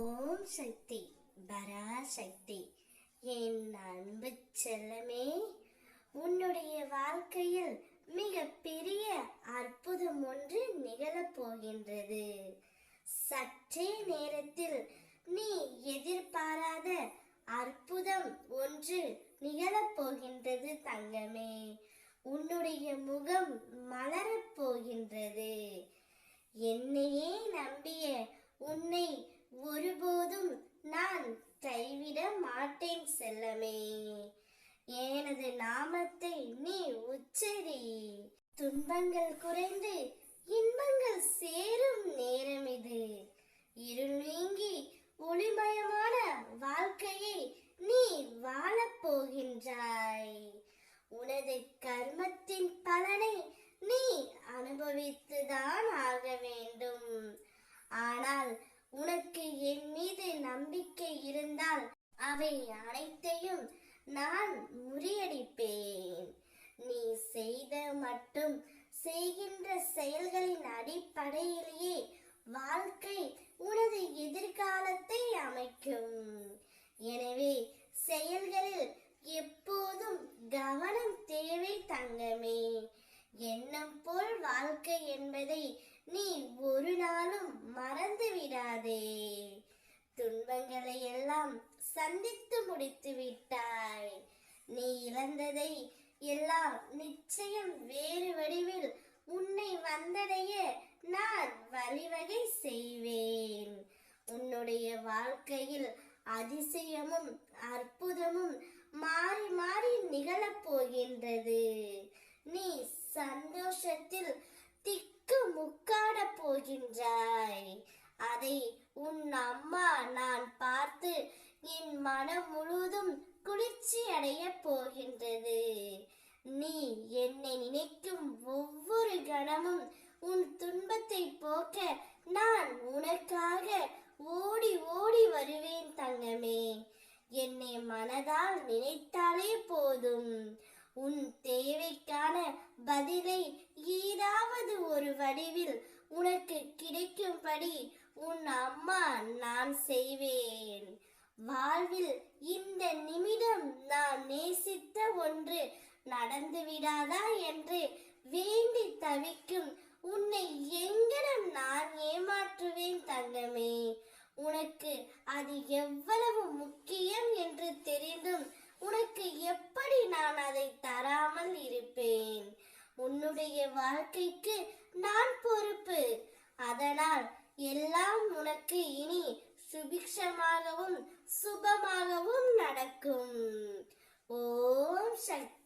ஓம் சக்தி பராசக்தி. என் அன்பு செல்லமே, உன்னுடைய வாழ்க்கையில் மிக பெரிய அற்புதம் ஒன்று நிகழப் போகின்றது. சற்றே நேரத்தில் நீ எதிர்பாராத அற்புதம் ஒன்று நிகழப் போகின்றது தங்கமே. உன்னுடைய முகம் மலரப் போகின்றது. என்னையே நம்பிய உன்னை ஒருபோதும் நான் கைவிட மாட்டேன் செல்லமே. எனது நாமத்தை நீ உச்சரி. துன்பங்கள் குறைந்து இன்பங்கள் சேரும் நேரம் இது. இருள் நீங்கி ஒளிமயமான வாழ்க்கையை நீ வாழப் போகின்றாய். உனது கர்மத்தின் பலனை நீ அனுபவித்துதான் ஆக வேண்டும். ஆனால் உனக்கு என் மீது நம்பிக்கை இருந்தால் அவை அனைத்தையும் நான் முறியடிப்பேன். நீ செய்த மட்டும் செய்கின்ற செயல்களின் அடிப்படையிலேயே வாழ்க்கை உனது எதிர்காலத்தை அமைக்கும். எனவே செயல்களில் எப்போதும் கவனம் தேவை தங்கமே. எண்ணம் போல் வாழ்க்கை என்பதை நீ ஒரு நாளும் மறந்து விடாதே. துன்பங்களை எல்லாம் சந்தித்து முடித்து விட்டாய். நீ இழந்ததை எல்லாம் நிச்சயம் வேறு வடிவில் உன்னை வந்தடைய நான் வழிவகை செய்வேன். உன்னுடைய வாழ்க்கையில் அதிசயமும் அற்புதமும் மாறி மாறி நிகழப் போகின்றது. நீ சந்தோஷத்தில் திக்கு முக்காட போகின்றாய். அதை உன் அம்மா நான் பார்த்து என் மனம் முழுவதும் குளிர்ச்சி அடைய போகின்றது. நீ என்னை நினைக்கும் ஒவ்வொரு கணமும் உன் துன்பத்தை போக்க நான் உனக்காக ஓடி ஓடி வருவேன் தங்கமே. என்னை மனதால் நினைத்தாலே போதும். உன் தேவைக்கான பதிலை ஏதாவது ஒரு வடிவில் உனக்கு கிடைக்கும்படி உன் அம்மா நான் செய்வேன். வாழ்வில் இந்த நிமிடம் நான் நேசித்த ஒன்று நடந்து விடாதா என்று வேண்டி தவிக்கும் உன்னை எங்கனம் நான் ஏமாற்றுவேன் தங்கமே. உனக்கு அது எவ்வளவு முக்கியம் என்று தெரிந்தும் உனக்கு எப்படி நான் அதை தராமல் இருப்பேன்? உன்னுடைய வாழ்க்கைக்கு நான் பொறுப்பு. அதனால் எல்லாம் உனக்கு இனி சுபிக்ஷமாகவும் சுபமாகவும் நடக்கும். ஓம் சக்தி.